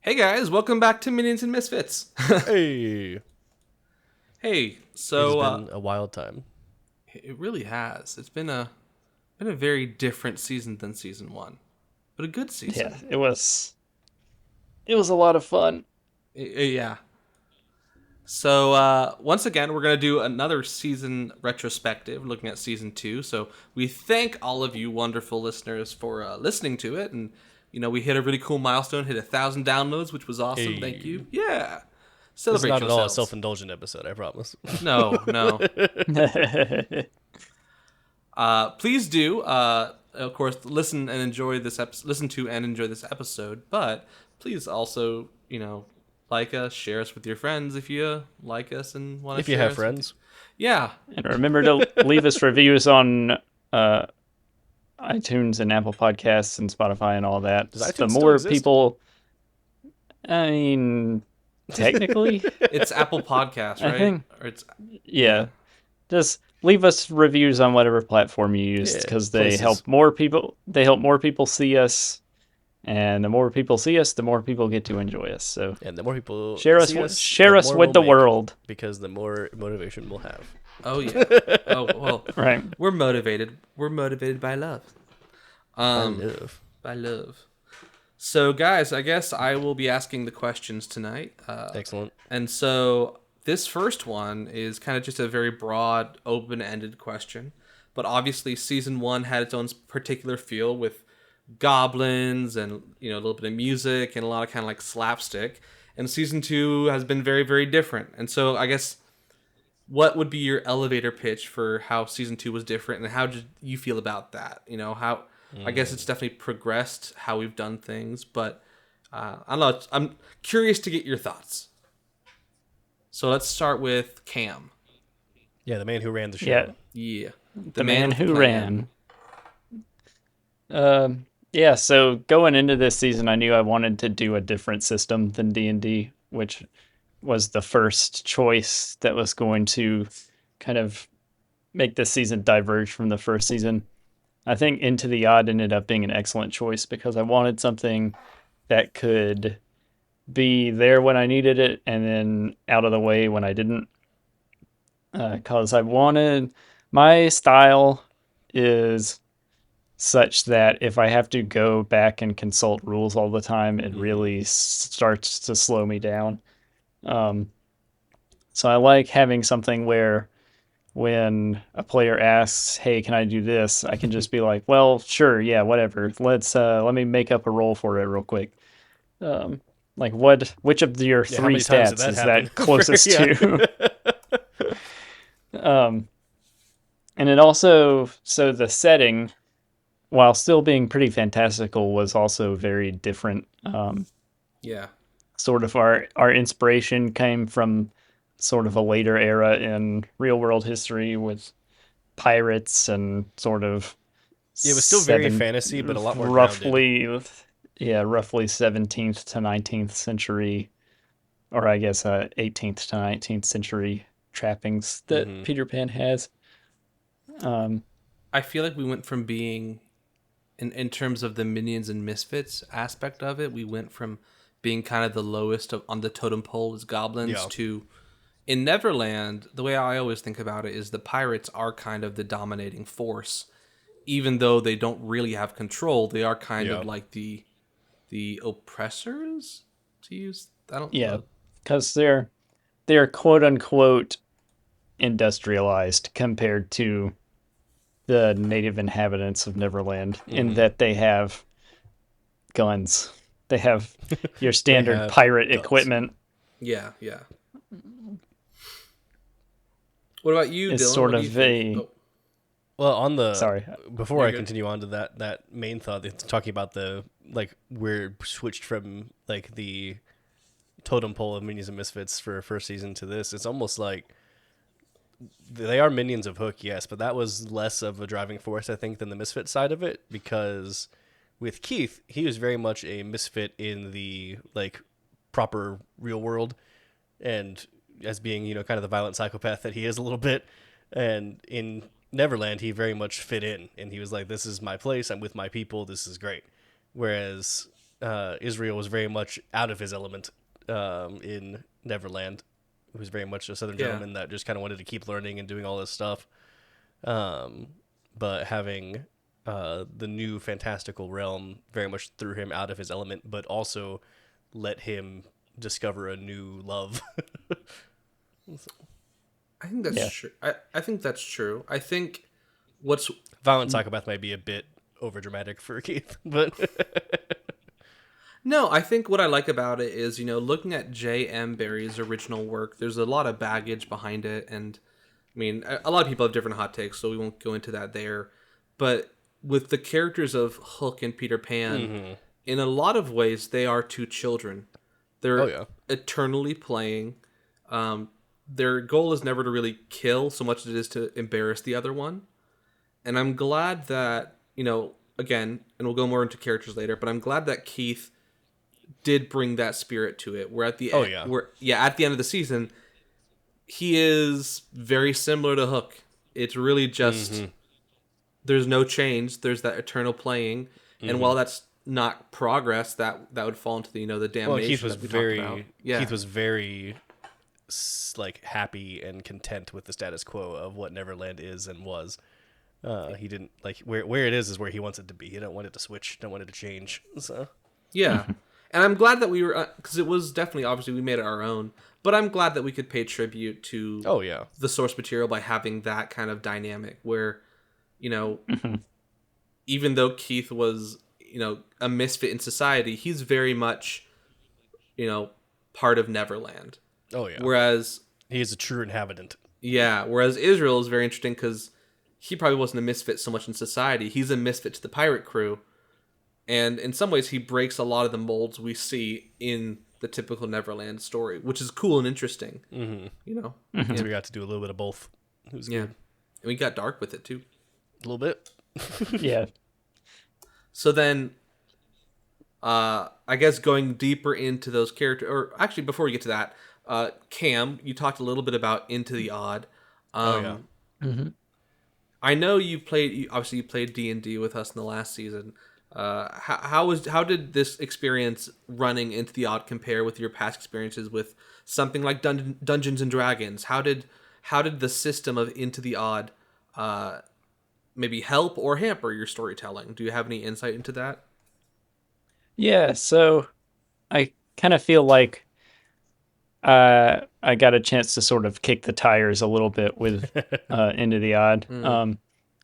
Hey guys, welcome back to Minions and Misfits. Hey, Hey, it has so been a wild time. it really has. It's been a very different season than season one, but a good Yeah, season. it was a lot of fun. Yeah. So once again, we're gonna do another season retrospective, looking at season two. So we thank all of you wonderful listeners for listening to it, and we hit a really cool milestone, hit 1,000 downloads, which was awesome. Thank Hey, you. Yeah. this is Celebrate not at all a yourselves. self-indulgent episode, I promise. No, no. Please do, of course, listen and enjoy this listen to and enjoy this episode. But please also, like us, share us with your friends if you like us and want to If you share have us with friends, Yeah, And remember to leave us reviews on uh, iTunes and Apple Podcasts and Spotify and all that. does The iTunes still more exist? people, I mean, technically, it's Apple Podcasts, I right? think, Or it's yeah. yeah, Just leave us reviews on whatever platform you use Yeah, because they places. help more people. They help more people see us, and the more people see us, the more people get to enjoy us. So And the more people share us, see us, the share us more with we'll the make, world. because the more motivation we'll have. oh yeah, oh well, Right. we're motivated. We're motivated by love. I Um, love. by love. So, guys, I guess I will be asking the questions tonight. Excellent. And so this first one is kind of just a very broad, open-ended question. But obviously, season one had its own particular feel with goblins and a little bit of music and a lot of kind of like slapstick. And season two has been very, very different. And so I guess what would be your elevator pitch for how season two was different, and how did you feel about that? How I guess it's definitely progressed how we've done things, but I don't know. I'm curious to get your thoughts. So let's start with Cam. Yeah, the man who ran the Yeah. show. Yeah, the The man man with the who plan. ran. Yeah, so going into this season, I knew I wanted to do a different system than D&D, which was the first choice that was going to kind of make this season diverge from the first season. I think Into the Odd ended up being an excellent choice because I wanted something that could be there when I needed it and then out of the way when I didn't. Because I wanted my style is such that if I have to go back and consult rules all the time, it really starts to slow me down. Um, so I like having something where when a player asks, "Hey, can I do this?" I can just be like, "Well, sure, yeah, whatever. Let me make up a role for it real quick." Um, like which of your Yeah, how three many times did stats that is happen? that closest Yeah. to? um, and it also so the setting while still being pretty fantastical, was also very different. Yeah, Sort of our inspiration came from sort of a later era in real world history with pirates and sort of It was still very seven fantasy, but a lot more grounded. roughly roughly 17th to 19th century, or I guess 18th to 19th century trappings that Peter Pan has. Um, I feel like we went from being in terms of the minions and misfits aspect of it, we went from being kind of the lowest on the totem pole as goblins Yeah. to in Neverland. The way I always think about it is the pirates are kind of the dominating force, even though they don't really have control. They are kind Yeah. of like the oppressors, to use. I don't yeah, know. because they're quote unquote industrialized compared to the native inhabitants of Neverland in that they have guns. They have your They standard have pirate guns. equipment Yeah, yeah. What about you, is Dylan? sort What do you of think? a Oh, Well, on the sorry. before you're I good. continue on to that main thought, it's talking about the like we're switched from like the totem pole of Minions and Misfits for first season to this. It's almost like they are minions of Hook, yes, but that was less of a driving force, I think, than the Misfit side of it, because with Keith, he was very much a misfit in the like proper real world, and as being kind of the violent psychopath that he is a little bit, and in Neverland he very much fit in, and he was like, this is my place, I'm with my people, this is great. Whereas Israel was very much out of his element in Neverland. He was very much a Southern Yeah. gentleman that just kind of wanted to keep learning and doing all this stuff. But having the new fantastical realm very much threw him out of his element, but also let him discover a new love. I think that's Yeah. true. I think that's true. I think what's Violent psychopath might be a bit overdramatic for Keith, but No, I think what I like about it is, looking at J.M. Barrie's original work, there's a lot of baggage behind it. And I mean, a lot of people have different hot takes, so we won't go into that there. But with the characters of Hook and Peter Pan, in a lot of ways, they are two children. They're Oh, yeah. eternally playing. Their goal is never to really kill so much as it is to embarrass the other one. And I'm glad that, again, and we'll go more into characters later, but I'm glad that Keith did bring that spirit to it. Where at the Oh, end, yeah. at the end of the season, he is very similar to Hook. It's really just there's no change. There's that eternal playing, and while that's not progress, that would fall into the damnation. well, Keith was that we talked about. very Yeah. Keith was very like happy and content with the status quo of what Neverland is and was. He didn't like where it is where he wants it to be. He don't want it to switch. Don't want it to change. So Yeah. And I'm glad that we were, because it was definitely, obviously, we made it our own, but I'm glad that we could pay tribute to oh yeah, the source material by having that kind of dynamic where, even though Keith was, a misfit in society, he's very much, part of Neverland. oh yeah. Whereas, He is a true inhabitant. whereas Israel is very interesting because he probably wasn't a misfit so much in society. He's a misfit to the pirate crew. And in some ways, he breaks a lot of the molds we see in the typical Neverland story, which is cool and interesting. Mm-hmm. So we got to do a little bit of both. It was Yeah. good. And we got dark with it, too. A little bit. Yeah. So then, I guess going deeper into those characters, or actually, before we get to that, Cam, you talked a little bit about Into the Odd. Oh yeah. I know you played D&D with us in the last season. How did this experience running Into the Odd compare with your past experiences with something like Dungeons and Dragons? How did the system of Into the Odd maybe help or hamper your storytelling? Do you have any insight into that? Yeah, so I kind of feel like I got a chance to sort of kick the tires a little bit with Into the Odd.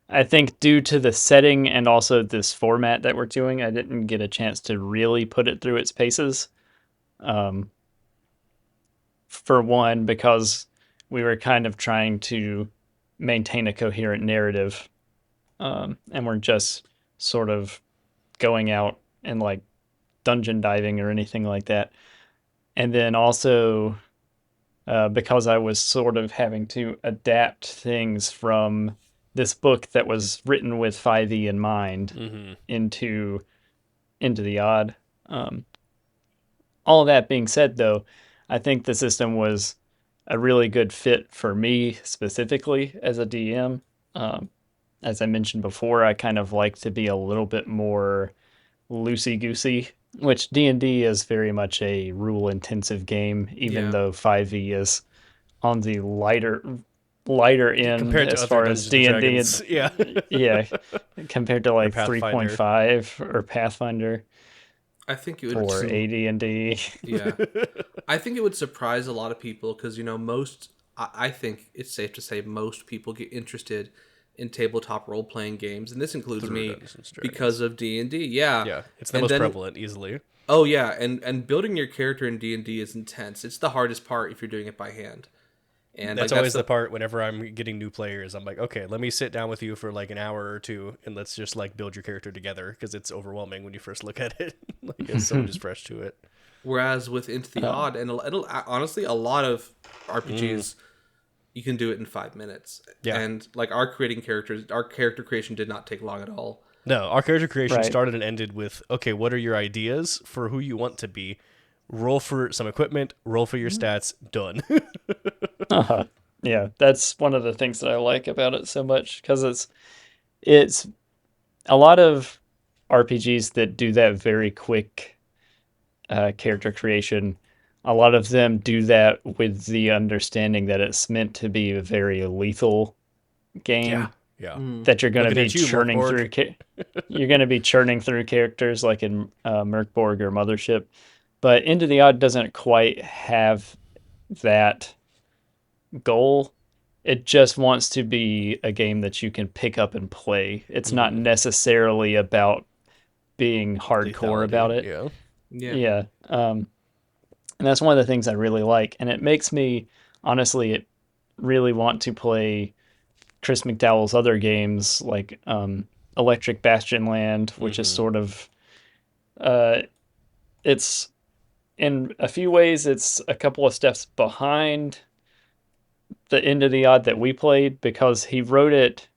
I think due to the setting and also this format that we're doing, I didn't get a chance to really put it through its paces. For one, because we were kind of trying to maintain a coherent narrative, and we're just sort of going out and like dungeon diving or anything like that. And then also because I was sort of having to adapt things from this book that was written with 5e in mind into the Odd. All that being said, though, I think the system was a really good fit for me specifically as a DM. As I mentioned before, I kind of like to be a little bit more loosey-goosey, which D&D is very much a rule-intensive game, even though 5e is on the lighter end Compared to as other far as Dungeons and D&D. Dragons, yeah. Yeah, compared to like Pathfinder. 3.5 or Pathfinder I think it would. or AD&D. Yeah, I think it would surprise a lot of people because most. I think it's safe to say most people get interested in tabletop role playing games, and this includes Through me Dungeons and Dragons. because of D&D. Yeah, Yeah, it's the And most then- prevalent, easily. Oh yeah, and building your character in D&D is intense. It's the hardest part if you're doing it by hand. And That's like, always the part whenever I'm getting new players. I'm like, okay, let me sit down with you for like an hour or two, and let's just like build your character together because it's overwhelming when you first look at it. Like it's so just fresh to it. Whereas with Into the Odd, and it'll honestly, a lot of RPGs, you can do it in 5 minutes. Yeah. And like our character creation did not take long at all. No, our character creation Right. started and ended with, okay, what are your ideas for who you want to be? Roll for some equipment, roll for your stats, done. Yeah, that's one of the things that I like about it so much because it's a lot of RPGs that do that very quick character creation. A lot of them do that with the understanding that it's meant to be a very lethal Yeah. game, Yeah. that you're going to Looking be at you, churning Morkborg. through. You're going to be churning through characters like in Merkborg or Mothership, but Into the Odd doesn't quite have that goal. It just wants to be a game that you can pick up and play. It's not necessarily about being hardcore about Lethality. it. Yeah. Yeah. Yeah. And that's one of the things I really like. And it makes me, honestly, really want to play Chris McDowell's other games like Electric Bastion Land, which is sort of, uh, it's in a few ways, it's a couple of steps behind the Into the Odd that we played because he wrote it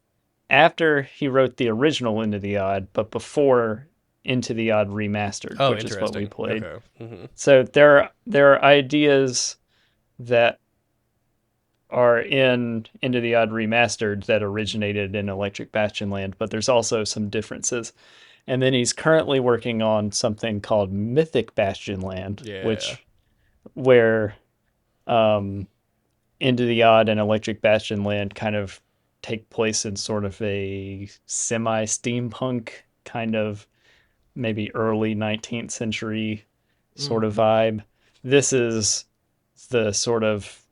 after he wrote the original Into the Odd, but before Into the Odd Remastered, Oh, which is what we interesting. played. Okay. So there are ideas that are in Into the Odd Remastered that originated in Electric Bastion Land, but there's also some differences. And then he's currently working on something called Mythic Bastion Land, Yeah. which where um, Into the Odd and Electric Bastion Land kind of take place in sort of a semi steampunk kind of maybe early 19th century sort of vibe. This is the sort of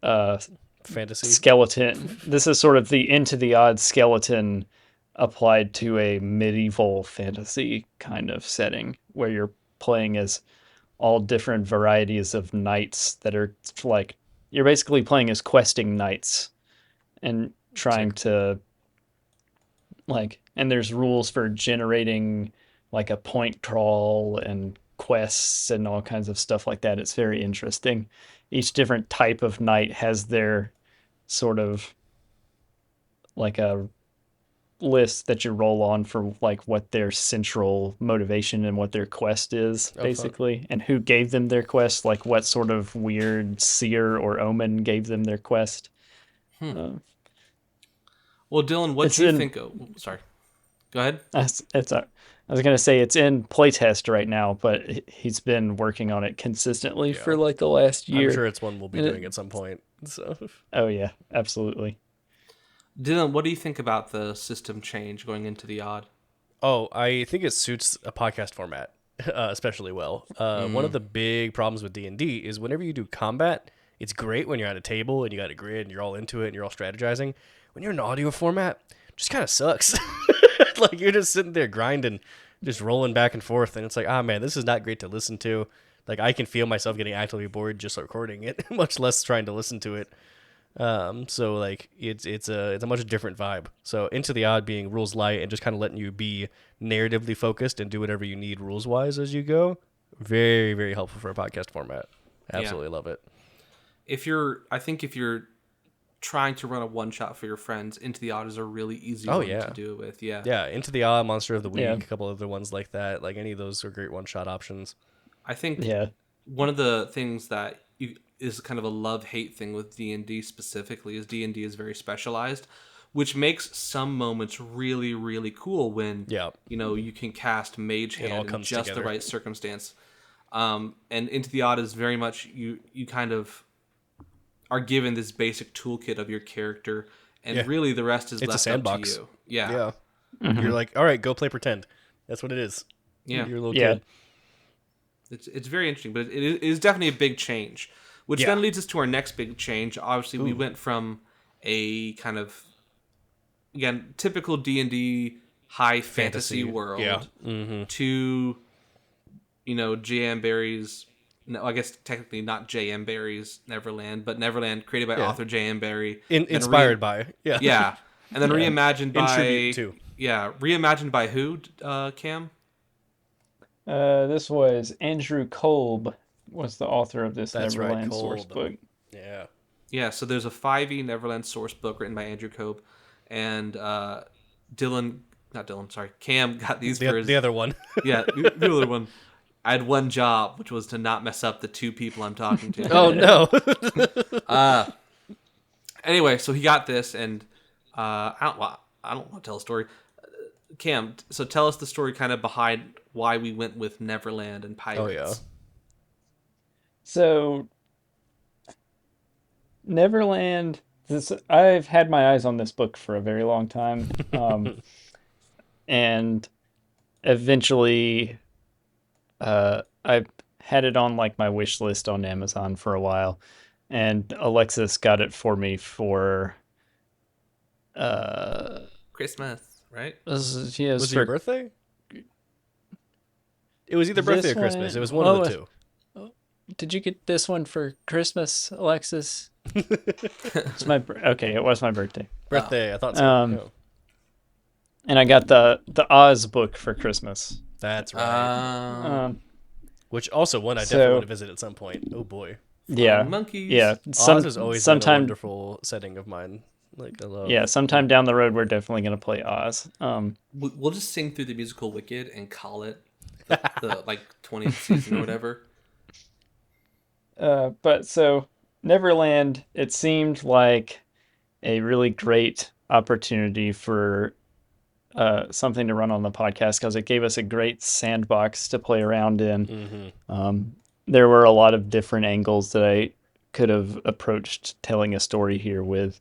uh, Fantasy. skeleton. This is sort of the Into the Odd skeleton applied to a medieval fantasy kind of setting where you're playing as all different varieties of knights that are like you're basically playing as questing knights and trying Sick. to like and there's rules for generating like a point trawl and quests and all kinds of stuff like that. It's very interesting. Each different type of knight has their sort of like a list that you roll on for like what their central motivation and what their quest is Oh, fun. basically and who gave them their quest, like what sort of weird seer or omen gave them their quest. uh, Well, Dylan, what it's do you in think? Sorry, go ahead. it's a, I was gonna say it's in playtest right now, but he's been working on it consistently Yeah. for like the last I'm year. sure it's one we'll be And doing at some point. So. oh yeah, absolutely. Dylan, what do you think about the system change going into the odd? Oh, I think it suits a podcast format especially well. One of the big problems with D&D is whenever you do combat, it's great when you're at a table and you got a grid and you're all into it and you're all strategizing. When you're in audio format, it just kind of sucks. Like you're just sitting there grinding, just rolling back and forth, and it's like, ah, man, this is not great to listen to. Like I can feel myself getting actively bored just recording it, much less trying to listen to it. So like it's a much different vibe. So Into the Odd being rules light and just kind of letting you be narratively focused and do whatever you need rules wise as you go. Very, very helpful for a podcast format. Absolutely love it. I think if you're trying to run a one shot for your friends, Into the Odd is a really easy Oh one yeah. to do it with. Yeah. Yeah, Into the Odd, Monster of the Week, Yeah. a couple other ones like that. Like any of those are great one shot options. I think Yeah. one of the things that is kind of a love-hate thing with D&D specifically is D&D is very specialized, which makes some moments really, really cool when Yeah. you can cast Mage It all Hand in comes just together. the right circumstance. And Into the Odd is very much you kind of are given this basic toolkit of your character, and Yeah. really the rest is It's a left sandbox. up to you. Yeah. Yeah. You're like, all right, go play pretend. That's what it is. Yeah. You're a little Yeah. kid. It's very interesting, but it is definitely a big change, which Yeah. then leads us to our next big change. Obviously, we went from a kind of again typical D&D high fantasy world Yeah. Mm-hmm. to J.M. Barrie's. No, I guess technically not J.M. Barrie's Neverland, but Neverland created by Yeah. author J.M. Barrie, Inspired by. Yeah. yeah, and then reimagined In by tribute to. reimagined by who? Cam? This was Andrew Kolb was the author of this That's right, Neverland source Kolb. book. Yeah. Yeah, so there's a 5e Neverland source book written by Andrew Cope, and Cam got these for his... The other one. Yeah, the other one. I had one job, which was to not mess up the two people I'm talking to. Oh, no. Anyway, so he got this, and I don't want to tell a story. Cam, so tell us the story kind of behind why we went with Neverland and Oh yeah. Pirates. So Neverland. I've had my eyes on this book for a very long time, and eventually, I had it on like my wish list on Amazon for a while, and Alexis got it for me for uh, Christmas, right? yeah, it was Was it your for birthday? It was either birthday or this Christmas. It one. was one of the two. Did you get this one for Christmas, Alexis? It's my okay. It was my birthday. Birthday, I thought so. Um, Oh, and I got the Oz book for Christmas. that's right. Um, Which also one I definitely so want to visit at some point. Oh boy. yeah, monkeys. Oz has always been a sometime wonderful setting of mine. Like I love. yeah, sometime down the road we're definitely gonna play Oz. We'll just sing through the musical Wicked and call it the like 20th season or whatever. But so Neverland, it seemed like a really great opportunity for something to run on the podcast because it gave us a great sandbox to play around in. There were a lot of different angles that I could have approached telling a story here with.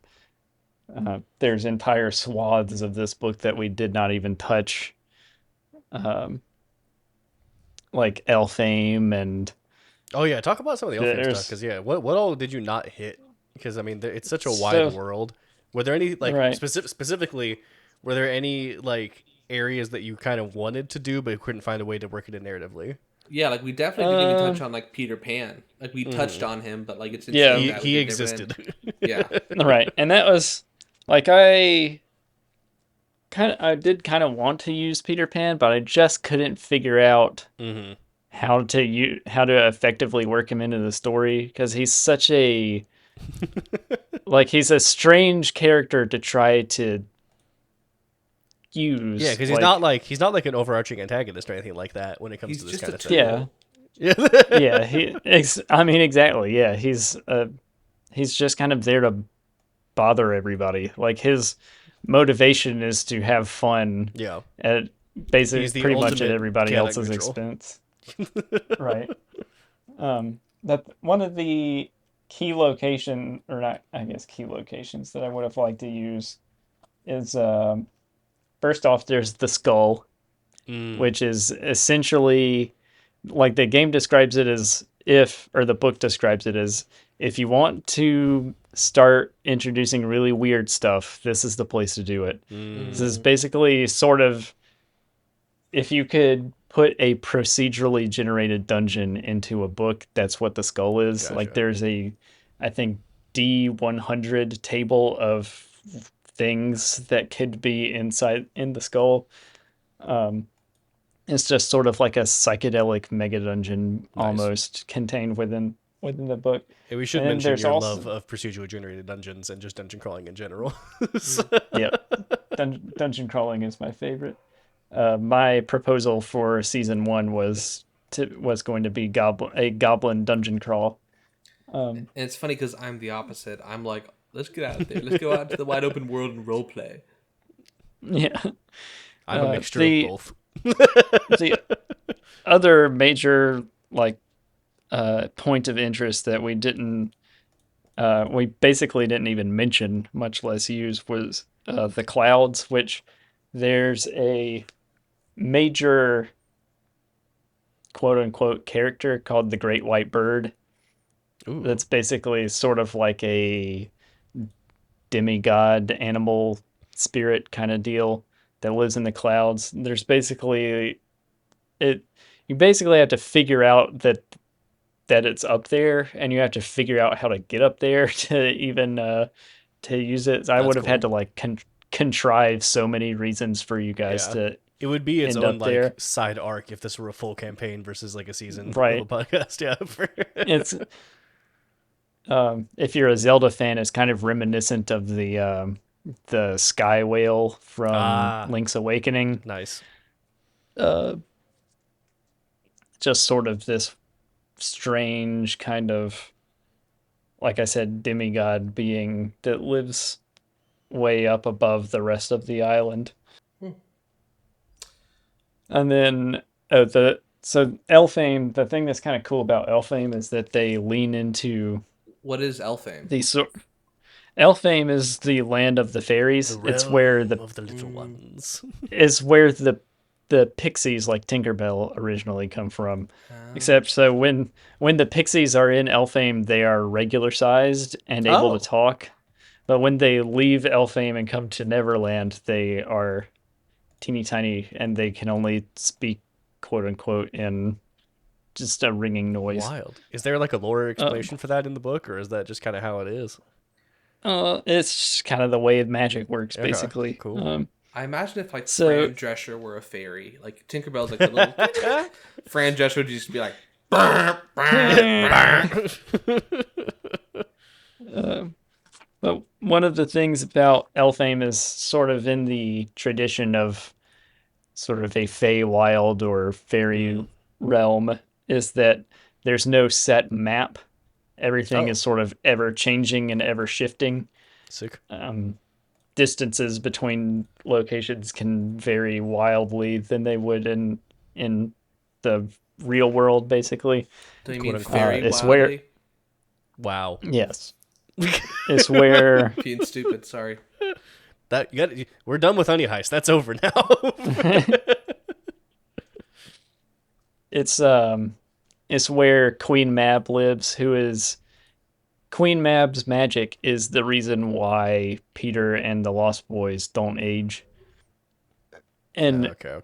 There's entire swaths of this book that we did not even touch, um, like Elfame, and Oh yeah, talk about some of the Elfing stuff there's because yeah, what all did you not hit? Because I mean, it's such a wide so world. Were there any like right. specifically? Were there any like areas that you kind of wanted to do but couldn't find a way to work it in narratively? Yeah, like we definitely didn't even touch Um, on like Peter Pan. Like we touched on him, but like it's yeah, insane that we He did Neverland. existed. Yeah, right, and that was like I did kind of want to use Peter Pan, but I just couldn't figure out hmm how to effectively work him into the story because he's such a he's a strange character to try to Yeah, use. because Like he's not like an overarching antagonist or anything like that when it comes he's to this just a kind of thing. yeah, tool. Yeah. yeah. I mean, exactly. Yeah, he's just kind of there to bother everybody. Like his motivation is to have fun Yeah. at He's basically the pretty much at ultimate everybody chaotic else's neutral. expense. Right. That one of the key location or not, I guess key locations that I would have liked to use is first off, there's the skull, Mm. which is essentially like the game describes it as if, or the book describes it as if you want to start introducing really weird stuff, this is the place to do it. This Mm. is basically sort of if you could put a procedurally generated dungeon into a book, that's what the skull is. Like Gotcha. there's I think, D100 table of things that could be inside in the skull. Um, it's just sort of like a psychedelic mega dungeon Nice. almost contained within the book. Hey, we should And then mention there's your love also of procedurally generated dungeons and just dungeon crawling in general. yep, dungeon crawling is my favorite. My proposal for season one was going to be a goblin dungeon crawl. And it's funny because I'm the opposite. I'm like, let's get out there. Let's go out into the wide open world and role play. Yeah. I'm a mixture of The both. the other major point of interest that we basically didn't even mention, much less use, was the clouds, which there's a major quote unquote character called the Great White Bird Ooh, that's basically sort of like a demigod animal spirit kind of deal that lives in the clouds. There's basically it you basically have to figure out that it's up there and you have to figure out how to get up there to even to use it. I that's would have had cool. to like contrive so many reasons for you guys Yeah. to It would be its end own up there. like side arc if this were a full campaign versus like a season of a Right. podcast. Yeah. It's if you're a Zelda fan, it's kind of reminiscent of the sky whale from Ah, Link's Awakening. nice. Uh, just sort of this strange kind of, like I said, demigod being that lives way up above the rest of the island. Hmm. And then So Elfame, the thing that's kind of cool about Elfame is that they lean into What is Elfame? the sort. Elfame is the land of the The fairies. realm of the little ones. It's where the pixies like Tinkerbell originally come from. Oh. Except so when the pixies are in Elfame, they are regular sized and able Oh. to talk. But when they leave Elfame and come to Neverland, they are teeny tiny and they can only speak quote unquote in just a ringing noise. Wild. Is there like a lore Um, explanation for that in the book, or is that just kind of how it is? it's kind of the way magic works, Okay, basically. cool. I imagine if like So Fran Drescher were a fairy, like Tinkerbell's like the little Fran Drescher would just be like, but one of the things about Elfame is sort of in the tradition of sort of a Fey wild or fairy realm is that there's no set map. Everything Oh, is sort of ever changing and ever shifting. sick. Distances between locations can vary wildly than they would in the real world, basically. do you Quote mean unquote. fairy It's where wildly? Wow. yes, it's where Being stupid, sorry. That we're done with Honey Heist. That's over now. it's where Queen Mab lives, who is Queen Mab's magic is the reason why Peter and the Lost Boys don't age. And okay.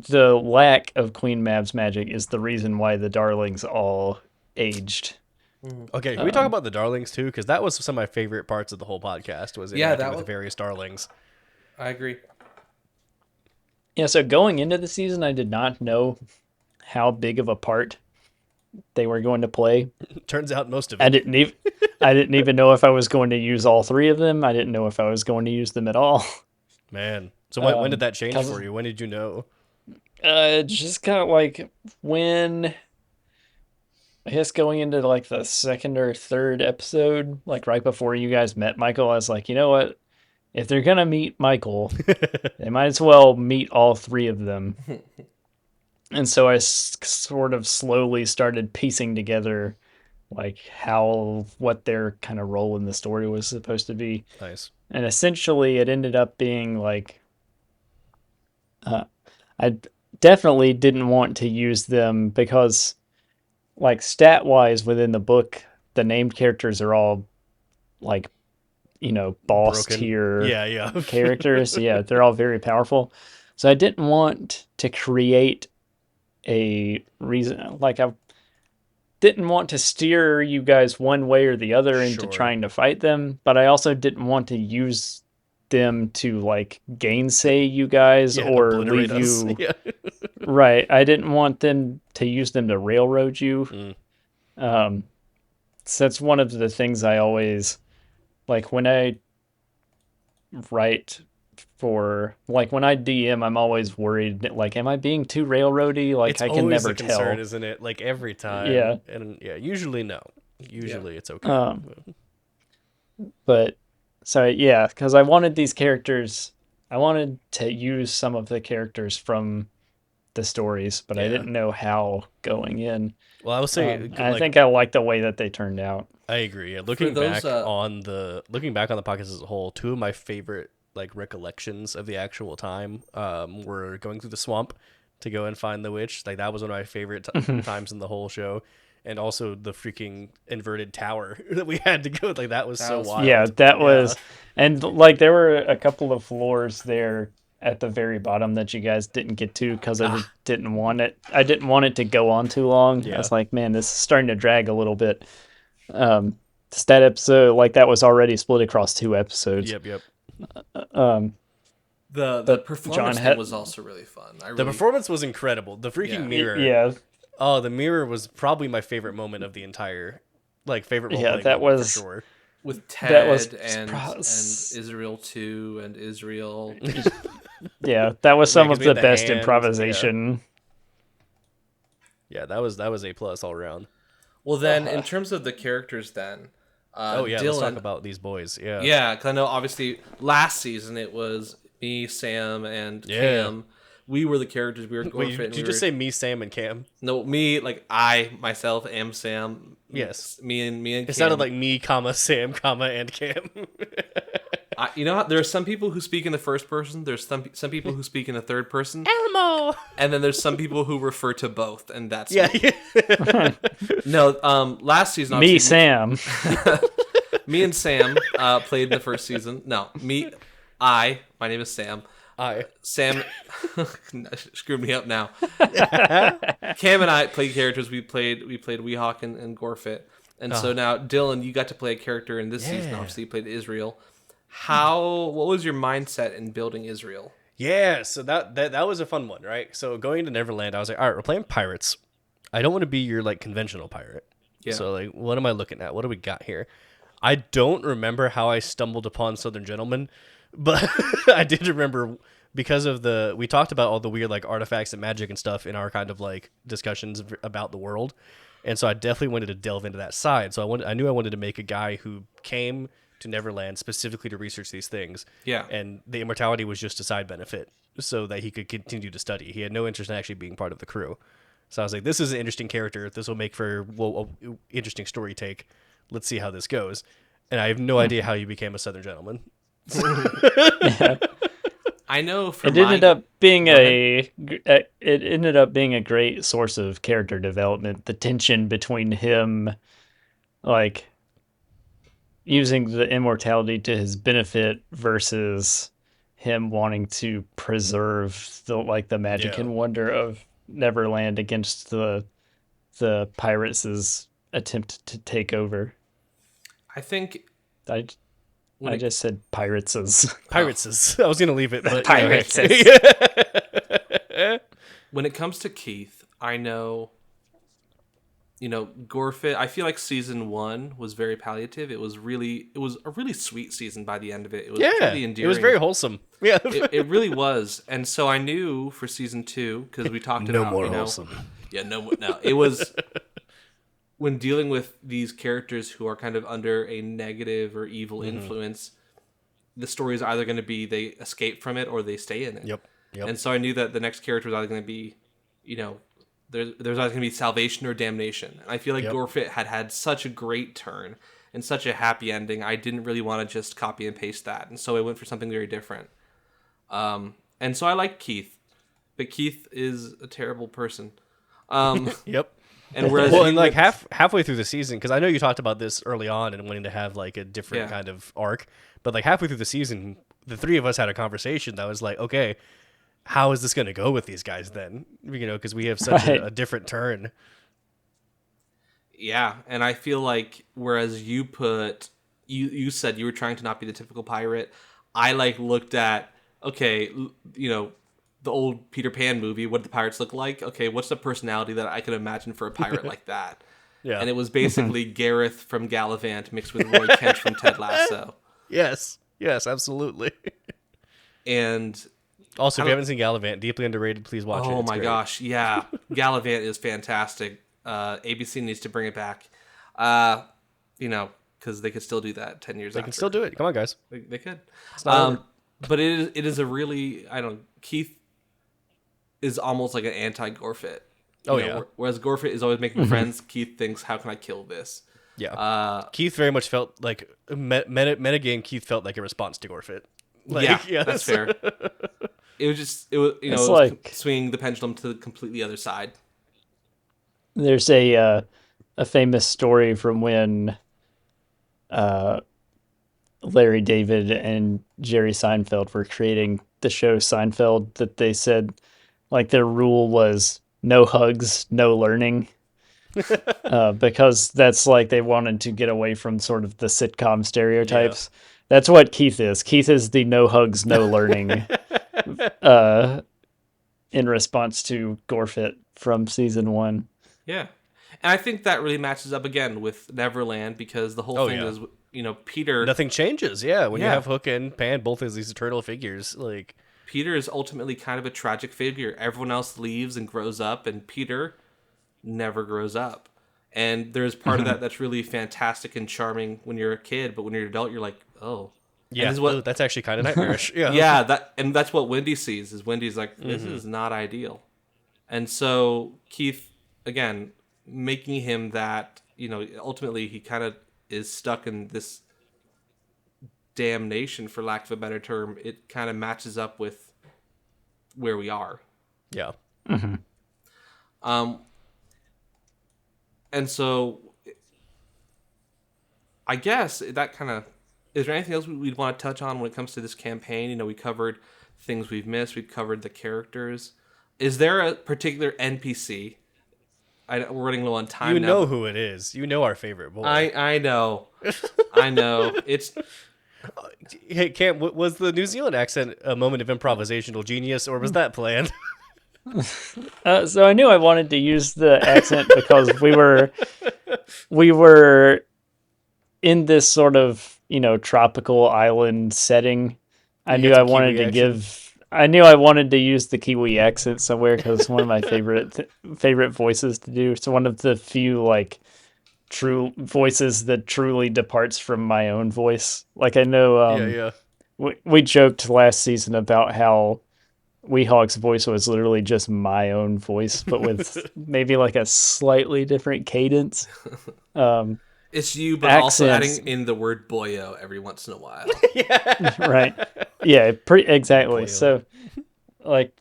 the lack of Queen Mab's magic is the reason why the Darlings all aged. Okay, can we talk about the Darlings too? Because that was some of my favorite parts of the whole podcast. Was Yeah, interacting that with was- the various Darlings. I agree. Yeah, so going into the season, I did not know how big of a part they were going to play. Turns out most of I it. didn't even know if I was going to use all three of them. I didn't know if I was going to use them at all. Man. So when did that change 'cause- for you? When did you know? Just kind of like when I guess going into like the second or third episode, like right before you guys met Michael, I was like, you know what? If they're gonna meet Michael, they might as well meet all three of them. And so I sort of slowly started piecing together like what their kind of role in the story was supposed to be. Nice. And essentially it ended up being like I definitely didn't want to use them because like stat wise within the book, the named characters are all like, boss Broken. tier Yeah. characters. Yeah, they're all very powerful. So I didn't want to create a reason like I didn't want to steer you guys one way or the other into Sure. trying to fight them, but I also didn't want to use them to like gainsay you guys Yeah, or obliterate leave us. you Yeah. right. I didn't want them to use them to railroad you. So that's one of the things I always like when I write for like when I DM, I'm always worried like, am I being too railroady? Like It's I can always never a concern, tell. isn't it? Like every time. Yeah. And yeah, usually no. Usually it's okay. But so yeah, because I wanted these characters, I wanted to use some of the characters from the stories, but I Yeah. didn't know how going in. Well, I would say And I think I like the way that they turned out. I agree. Yeah. Looking those, back on the podcast as a whole, two of my favorite like recollections of the actual time were going through the swamp to go and find the witch. Like that was one of my favorite times in the whole show. And also the freaking inverted tower that we had to go. Like that was so was wild. Yeah, that was, and like there were a couple of floors there at the very bottom that you guys didn't get to because I just didn't want it. I didn't want it to go on too long. I Yeah. was like, man, this is starting to drag a little bit. That episode, like that was already split across two episodes. Yep. The performance John thing was also really fun. The performance was incredible. The freaking mirror. Yeah, Oh, the mirror was probably my favorite moment of the entire, like favorite role playing that moment was- for sure. with that Ted was and surprise. Israel 2 and Israel. yeah, that was some 'cause of we the had the best hands, improvisation. Yeah, that was A plus all around. Well, then in terms of the characters, then Oh yeah, Dillon, let's talk about these boys. Yeah. yeah, because I know obviously last season it was me, Sam, and Yeah. Cam we were the characters. We were Gorfit. Wait, did you just say me, Sam, and Cam? No, me, like I myself am Sam. Yes. Me and It Cam. sounded like me, comma, Sam, comma, and Cam. You know how there are some people who speak in the first person. There's some people who speak in the third person. Elmo. And then there's some people who refer to both, and that's Yeah. no. Last season, Me, obviously, Sam. me and Sam played in the first season. No, my name is Sam. Sam screwed me up now. Cam and I played characters. We played Weehawk and Gorfit, and so now Dillon, you got to play a character in this season. Obviously, you played Israel. What was your mindset in building Israel? Yeah, so that was a fun one, right? So going to Neverland, I was like, all right, we're playing pirates. I don't want to be your like conventional pirate. Yeah. So like, what am I looking at? What do we got here? I don't remember how I stumbled upon Southern Gentlemen, but I did remember because of we talked about all the weird like artifacts and magic and stuff in our kind of like discussions about the world. And so I definitely wanted to delve into that side. So I knew I wanted to make a guy who came to Neverland specifically to research these things. Yeah. And the immortality was just a side benefit so that he could continue to study. He had no interest in actually being part of the crew. So I was like, this is an interesting character. This will make for an interesting story take. Let's see how this goes. And I have no idea how you became a Southern Gentleman. I know it ended up being a great source of character development. The tension between him, like, using the immortality to his benefit versus him wanting to preserve the magic and wonder of Neverland against the pirates' attempt to take over. I think I just said pirates. Pirates. I was going to leave it, but pirates. When it comes to Keith, I know, Gorfit, I feel like season 1 was very palliative. It was a really sweet season by the end of it. It was really endearing. It was very wholesome. Yeah. it really was. And so I knew for season 2, because we talked about, no more wholesome. Yeah, no. It was when dealing with these characters who are kind of under a negative or evil influence, the story is either going to be they escape from it or they stay in it. Yep. And so I knew that the next character was either going to be, there's either going to be salvation or damnation. And I feel like Gorfit had such a great turn and such a happy ending. I didn't really want to just copy and paste that. And so I went for something very different. And so I like Keith, but Keith is a terrible person. Yep. And whereas halfway through the season, because I know you talked about this early on and wanting to have like a different kind of arc, but like halfway through the season, the three of us had a conversation that was like, okay, how is this going to go with these guys then? Because we have such a different turn. Yeah, and I feel like whereas you said you were trying to not be the typical pirate, I looked at, okay, the old Peter Pan movie, what did the pirates look like? Okay, what's the personality that I could imagine for a pirate like that? Yeah. And it was basically Gareth from Gallivant mixed with Roy Kent from Ted Lasso. Yes, absolutely. And also, if you haven't seen Gallivant, deeply underrated, please watch it. Oh my gosh, yeah. Gallivant is fantastic. ABC needs to bring it back. Because they could still do that 10 years They can still do it. Come on, guys. They could. It's not but it is a really, Keith is almost like an anti-Gorfit. Whereas Gorfit is always making friends, Keith thinks, how can I kill this? Yeah. Keith very much felt like metagame. Keith felt like a response to Gorfit. That's fair. It was swinging the pendulum to the completely other side. There's a famous story from when Larry David and Jerry Seinfeld were creating the show Seinfeld, that they said their rule was no hugs, no learning. Because that's they wanted to get away from sort of the sitcom stereotypes. Yeah. That's what Keith is. Keith is the no hugs, no learning in response to Gorfit from season 1. Yeah. And I think that really matches up again with Neverland, because the whole thing is, Peter... Nothing changes, when you have Hook and Pan both as these eternal figures. Peter is ultimately kind of a tragic figure. Everyone else leaves and grows up, and Peter never grows up. And there's part of that that's really fantastic and charming when you're a kid, but when you're an adult, you're like, oh, Yeah, this is what that's actually kind of nightmarish. Yeah. yeah, that's what Wendy sees. Is Wendy's like, this is not ideal. And so Keith, again, making him that, ultimately he kind of is stuck in this damnation, for lack of a better term. It kind of matches up with where we are. Yeah. And so I guess that kind of, is there anything else we'd want to touch on when it comes to this campaign? We covered things we've missed. We've covered the characters. Is there a particular NPC? We're running low on time You now. know who it is. You know our favorite boy. I know. I know. It's... Hey, Cam, was the New Zealand accent a moment of improvisational genius, or was that planned? So I knew I wanted to use the accent because we were in this sort of, tropical island setting. I knew I wanted to use the Kiwi accent somewhere because it's one of my favorite voices to do. It's one of the few true voices that truly departs from my own voice. Like I know Yeah. we joked last season about how Weehawk's voice was literally just my own voice, but with maybe like a slightly different cadence. It's you, but Accents. also adding in the word boyo every once in a while. Right. Yeah, exactly. Boyo. So like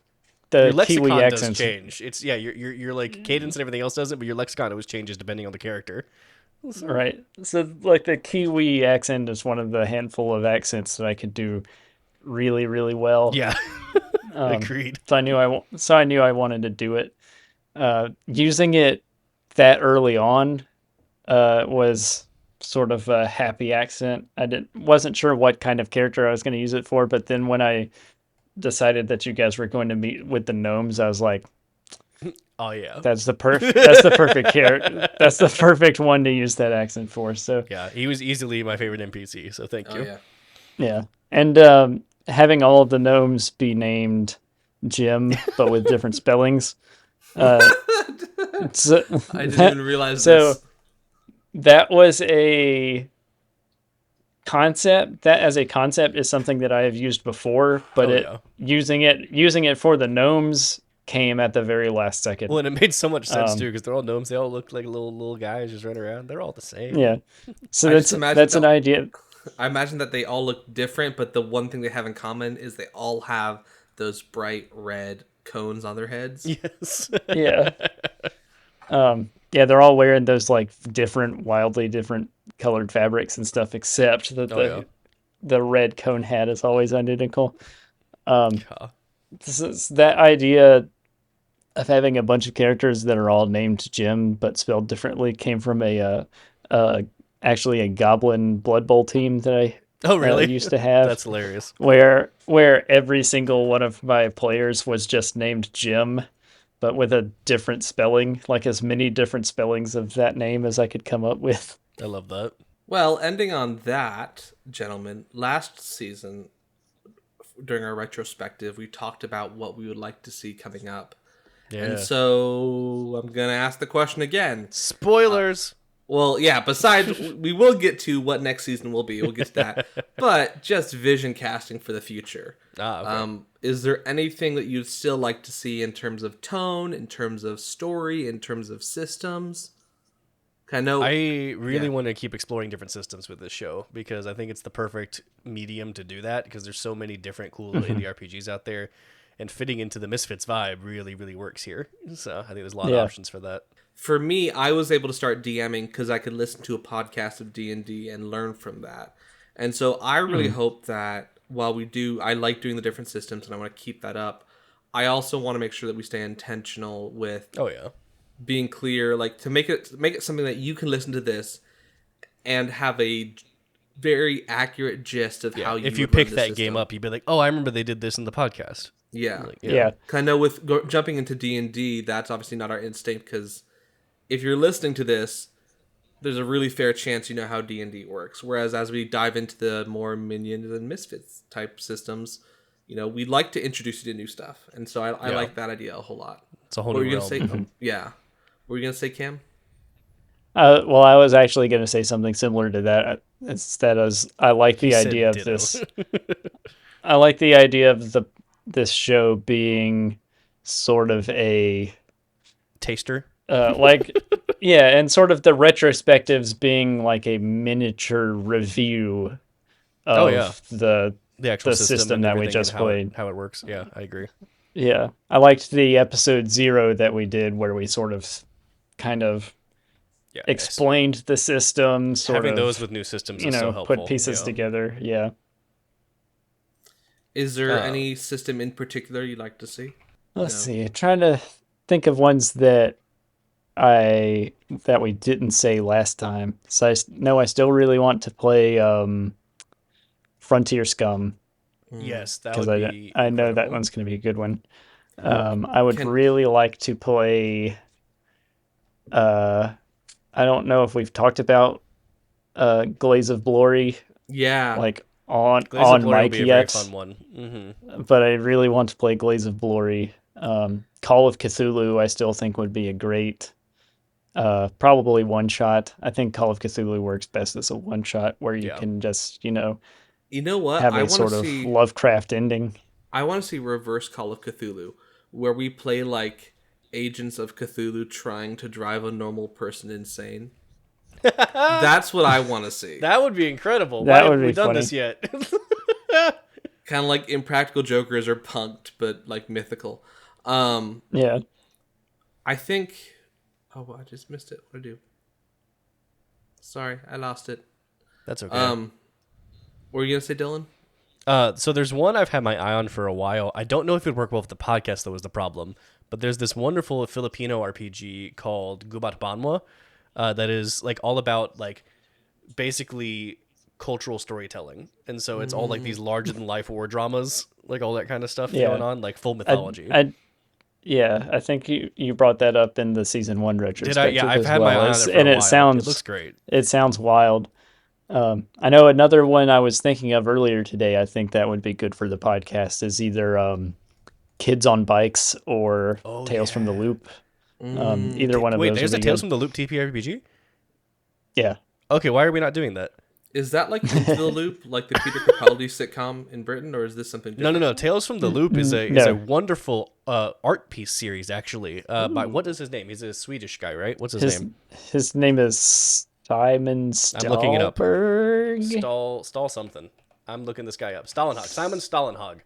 the Your lexicon Kiwi does accents change. It's your like cadence and everything else doesn't, but your lexicon always changes depending on the character. right. So like the Kiwi accent is one of the handful of accents that I could do really, really well. Yeah. Agreed. So I knew I wanted to do it. Using it that early on was sort of a happy accent. Wasn't sure what kind of character I was going to use it for, but then when I decided that you guys were going to meet with the gnomes, I was like, Oh yeah. that's the perfect character. That's the perfect one to use that accent for. So Yeah, he was easily my favorite NPC, so thank you. Yeah. yeah. And having all of the gnomes be named Jim, but with different spellings. I didn't even realize this. That was a concept. That as a concept is something that I have used before, but using it for the gnomes came at the very last second. Well, and it made so much sense too, because they're all gnomes. They all look like little guys just running around. They're all the same. Yeah. So I that's an idea. I imagine that they all look different, but the one thing they have in common is they all have those bright red cones on their heads. Yes. Yeah. Yeah, they're all wearing those like wildly different colored fabrics and stuff, except that the red cone hat is always identical. This is that idea of having a bunch of characters that are all named Jim but spelled differently came from actually a Goblin Blood Bowl team that I used to have. That's hilarious. Where every single one of my players was just named Jim, but with a different spelling, like as many different spellings of that name as I could come up with. I love that. Well, ending on that, gentlemen, last season, during our retrospective, we talked about what we would like to see coming up. Yeah. And so I'm going to ask the question again. Spoilers! Well, yeah, besides, we will get to what next season will be. We'll get to that. But just vision casting for the future. Okay. Is there anything that you'd still like to see in terms of tone, in terms of story, in terms of systems? I really want to keep exploring different systems with this show because I think it's the perfect medium to do that because there's so many different cool indie RPGs out there, and fitting into the Misfits vibe really, really works here. So I think there's a lot of options for that. For me, I was able to start DMing because I could listen to a podcast of D&D and learn from that. And so I really hope that while I like doing the different systems and I want to keep that up, I also want to make sure that we stay intentional with being clear, like to make it something that you can listen to this and have a very accurate gist of how you if you pick that game up, you'd be like, oh, I remember they did this in the podcast. Yeah. Like, I know with jumping into D&D, that's obviously not our instinct because if you're listening to this, there's a really fair chance you know how D&D works. Whereas as we dive into the more Minions and Misfits type systems, we'd like to introduce you to new stuff. And so I like that idea a whole lot. It's a whole new realm. Yeah. What were you going to say, Cam? Well, I was actually going to say something similar to that. Instead, as I like He the said idea of ditto. this. I like the idea of this show being sort of a Taster. like yeah, and sort of the retrospectives being like a miniature review Oh yeah, of the actual the system system and that we everything and just played. how it works. Yeah, I agree. Yeah, I liked the episode 0 that we did where we sort of kind of Yeah, yes. explained the system, sort Having those of, with new systems is so put helpful. pieces Yeah. together. Yeah. Is there Uh, any system in particular you'd like to see? Let's No. see. Trying to think of ones I that we didn't say last time. So no, I still really want to play Frontier Scum yes, that because would be I know that incredible. one's going to be a good one. I would Can really like to play. Uh, I don't know if we've talked about Glaze of Glory yeah. like Glaze of on Glory will mic be a very fun yet, one. but I really want to play Glaze of Glory. Call of Cthulhu, I still think would be a great, probably one shot. I think Call of Cthulhu works best as a one shot where you Yeah. can just, You know what? have a sort of Lovecraft ending. I want to see reverse Call of Cthulhu, where we play like agents of Cthulhu trying to drive a normal person insane. That's what I want to see. That would be incredible. Why That would haven't we be done funny. this yet? Kind of like Impractical Jokers are punked, but like mythical. Yeah. I think. Oh, I just missed it. What do I do? Sorry, I lost it. That's okay. What were you gonna say, Dylan? So there's one I've had my eye on for a while. I don't know if it would work well with the podcast, that was the problem. But there's this wonderful Filipino RPG called Gubat Banwa that is like all about like basically cultural storytelling. And so it's all like these larger than life war dramas, like all that kind of stuff Yeah. going on, like full I, mythology. yeah, I think you brought that up in the season 1 Did I? Yeah, retrospective I've as had my well. eye on it for And a it while. It looks great. sounds wild. I know another one I was thinking of earlier today. I think that would be good for the podcast is either Kids on Bikes or Oh, Tales from the yeah. Loop. Either one of Wait, those there's would a be Tales good. from the Loop TPRPG? Yeah. Okay, why are we not doing that? Is that like Into the Loop, like the Peter Capaldi sitcom in Britain, or is this something No, different? no, no. Tales from the Loop is a No. wonderful art piece series actually. By what is his name? He's a Swedish guy, right? What's his His name? his name is Simon I'm looking it up. Stalberg. Stall something. I'm looking this guy up. Stalenhag. Simon Stalenhag.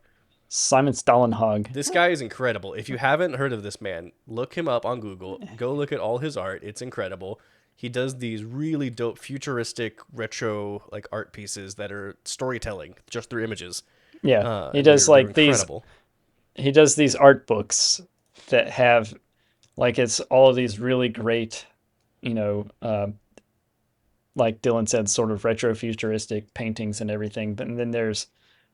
Simon Stalenhag. This guy is incredible. If you haven't heard of this man, look him up on Google. Go look at all his art. It's incredible. He does these really dope futuristic retro like art pieces that are storytelling just through images. Yeah. He And does they're like these incredible. he does these art books that have like it's all of these really great, you know, like Dylan said, sort of retro futuristic paintings and everything. But and then there's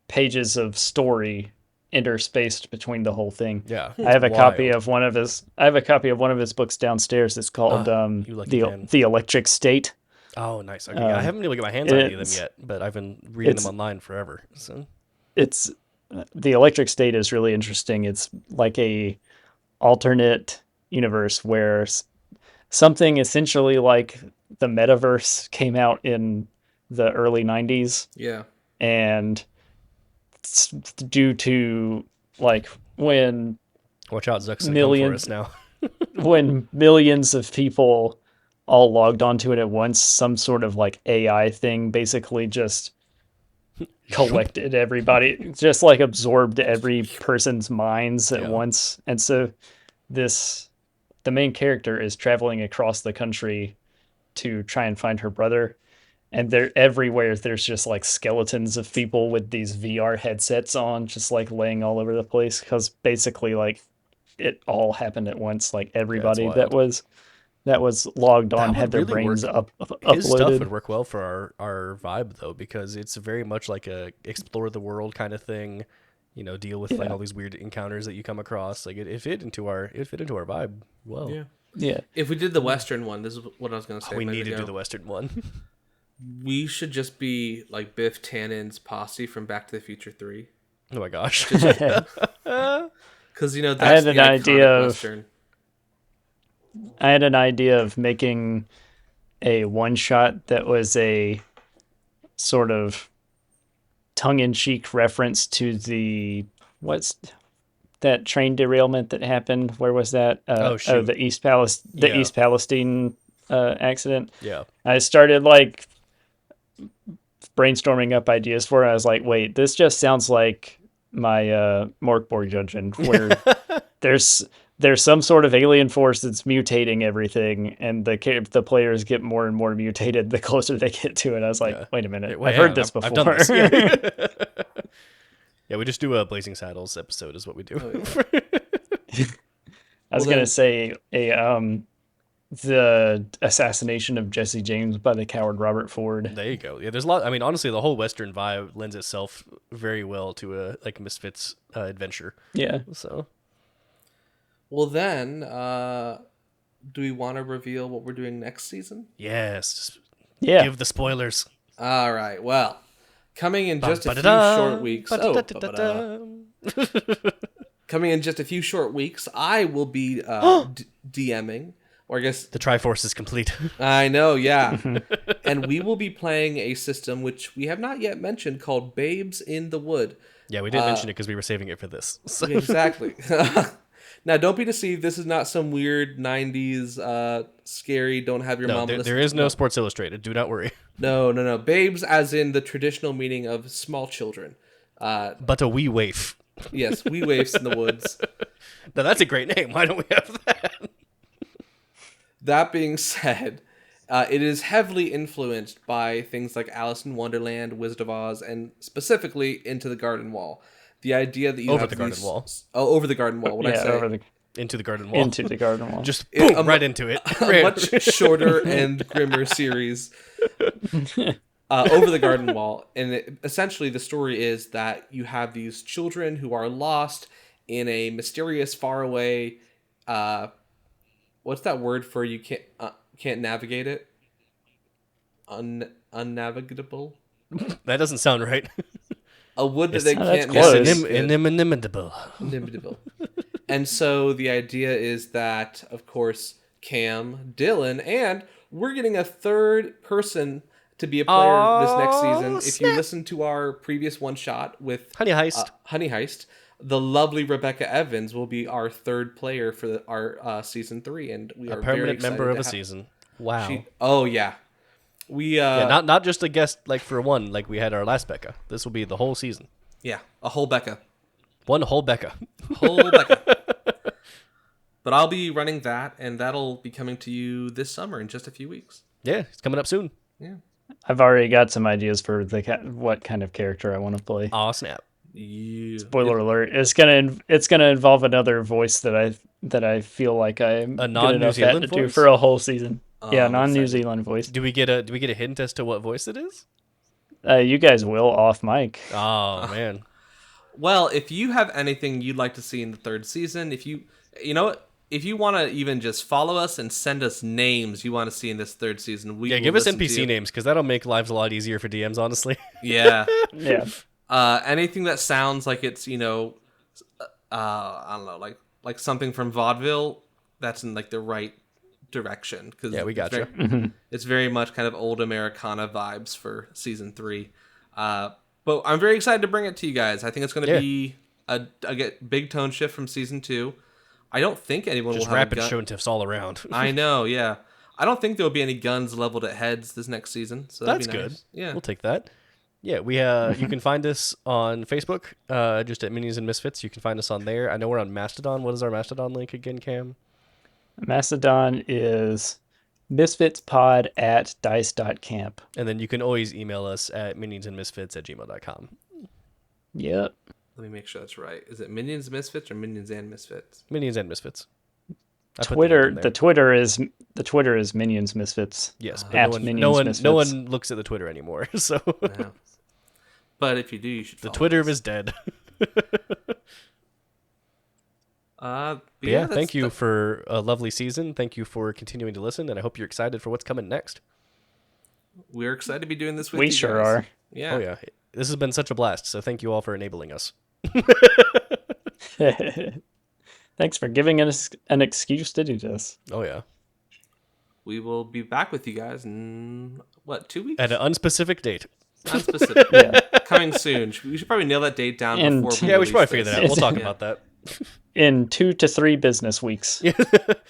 pages of story interspaced between the whole thing. Yeah, I have a copy wild. of one of his books downstairs. It's called You lucky man. The Electric State. Oh, nice. Okay, I haven't really got my hands on any of them it's- yet, but I've been reading them it's- online forever. So It's The Electric State is really interesting. It's like a alternate universe where something essentially like the metaverse came out in the early 90s, Yeah. and due to like watch out, Zuck's gonna come for us now. when millions of people all logged onto it at once, some sort of like AI thing basically just collected everybody, just like absorbed every person's minds at Yeah. once. And so the main character is traveling across the country to try and find her brother. And they're everywhere. There's just like skeletons of people with these VR headsets on, just like laying all over the place. Because basically, like it all happened at once. Like everybody that wild. was logged on That had would their really brains work. uploaded. His stuff would work well for our vibe though, because it's very much like a explore the world kind of thing. You know, deal with like Yeah. all these weird encounters that you come across. Like it fit into our vibe. Well, Yeah. Yeah. If we did the Western one, this is what I was gonna say. we a minute need to do ago. the Western one. We should just be like Biff Tannen's posse from Back to the Future 3. Oh my gosh. Because, had that's the an iconic idea of- Western. I had an idea of making a one shot that was a sort of tongue-in-cheek reference to the what's that train derailment that happened? Where was that? Shoot. The Yeah. East Palestine accident. Yeah. I started like brainstorming up ideas for it. I was like, wait, this just sounds like my Morkborg dungeon, where there's some sort of alien force that's mutating everything, and the players get more and more mutated the closer they get to it. I was like, Yeah. wait a minute, Wait, I've hang heard on, this before. I've done this. Yeah. Yeah, we just do a Blazing Saddles episode is what we do. Oh, yeah. I was Well, gonna then- say the assassination of Jesse James by the coward Robert Ford. There you go. Yeah, there's a lot. I mean, honestly, the whole Western vibe lends itself very well to a like Misfits adventure. Yeah. So Well, then, do we want to reveal what we're doing next season? yes, just Yeah. give the spoilers. All right. Well, coming in just a few Ba-da-da, short weeks. ba-da-da-da-da. Coming in just a few short weeks, I will be DMing, or I guess The Triforce is complete. I know, yeah. And we will be playing a system which we have not yet mentioned called Babes in the Wood. Yeah, we didn't mention it because we were saving it for this. So. Yeah, exactly. Now, don't be deceived. This is not some weird 90s scary, don't have your No, mom there listen is to- no Sports Illustrated. Do not worry. No. Babes as in the traditional meaning of small children. But a wee waif. Yes, we waifs in the woods. Now that's a great name. Why don't we have that? That being said, it is heavily influenced by things like Alice in Wonderland, Wizard of Oz, and specifically Into the Garden Wall. The idea that you Over have the Garden these- Wall. Oh, Over the Garden Wall. What I Yeah, say? over the Into the Garden Wall. into the garden wall. Just It- boom, right into it. A much shorter and grimmer series. Over the Garden Wall. And essentially the story is that you have these children who are lost in a mysterious, faraway... what's that word for you can't navigate it? Unnavigable? That doesn't sound right. A wood that they that's can't close. navigate. Inimitable. Inimitable. And so the idea is that, of course, Cam, Dillon, and we're getting a third person to be a player this next season. If you listen to our previous one shot with Honey Heist. Honey Heist, the lovely Rebecca Evans will be our third player for our season 3, and we A are very permanent excited member of to a have- season. Wow. Oh yeah, we Yeah, not just a guest like for one, like we had our last Becca. This will be the whole season. a whole Becca. One whole Becca. Whole Becca. But I'll be running that, and that'll be coming to you this summer in just a few weeks. Yeah, it's coming up soon. Yeah. I've already got some ideas for what kind of character I want to play. Aw, snap. Spoiler alert! It's gonna involve another voice that I feel like I'm A good non-New enough at Zealand to do voice? for a whole season. Yeah, I'm non-New excited. Zealand voice. Do we get a hint as to what voice it is? You guys will off mic. Oh man. Well, if you have anything you'd like to see in the third season, if you know what, if you want to even just follow us and send us names you want to see in this third season, we Yeah, will give us listen to NPC you. names because that'll make lives a lot easier for DMs, honestly. Yeah. Yeah, Anything that sounds like it's I don't know, like something from vaudeville, that's in like the right direction. Cause Yeah, we it's gotcha. it's very much kind of old Americana vibes for season 3. But I'm very excited to bring it to you guys. I think it's going to Yeah. be a big tone shift from season 2. I don't think anyone Just will have rapid a gun. show tips all around. I know, yeah. I don't think there will be any guns leveled at heads this next season. So that'd That's be good. nice. Yeah. We'll take that. Yeah, we you can find us on Facebook, just at Minions and Misfits. You can find us on there. I know we're on Mastodon. What is our Mastodon link again, Cam? Mastodon is misfitspod@dice.camp. And then you can always email us at minionsandmisfits@gmail.com. Yep. Let me make sure that's right. Is it Minions Misfits or Minions and Misfits? Minions and Misfits. I put the link Twitter. in there. The Twitter is Minions Misfits. Yes, but at no Minions one Misfits. looks at the Twitter anymore. So Yeah. But if you do, you should the follow Twitter us. is dead. But Yeah, that's thank you for a lovely season. Thank you for continuing to listen, and I hope you're excited for what's coming next. We're excited to be doing this with We you sure guys. are. Yeah. Oh yeah, this has been such a blast. So thank you all for enabling us. Thanks for giving us an excuse to do this. Oh yeah. we will be back with you guys in, 2 weeks? At an unspecific date. Unspecific. Yeah. Coming soon. We should probably nail that date down And- before we Yeah, we should probably release figure that this. out. We'll talk Yeah. about that. In 2 to 3 business weeks.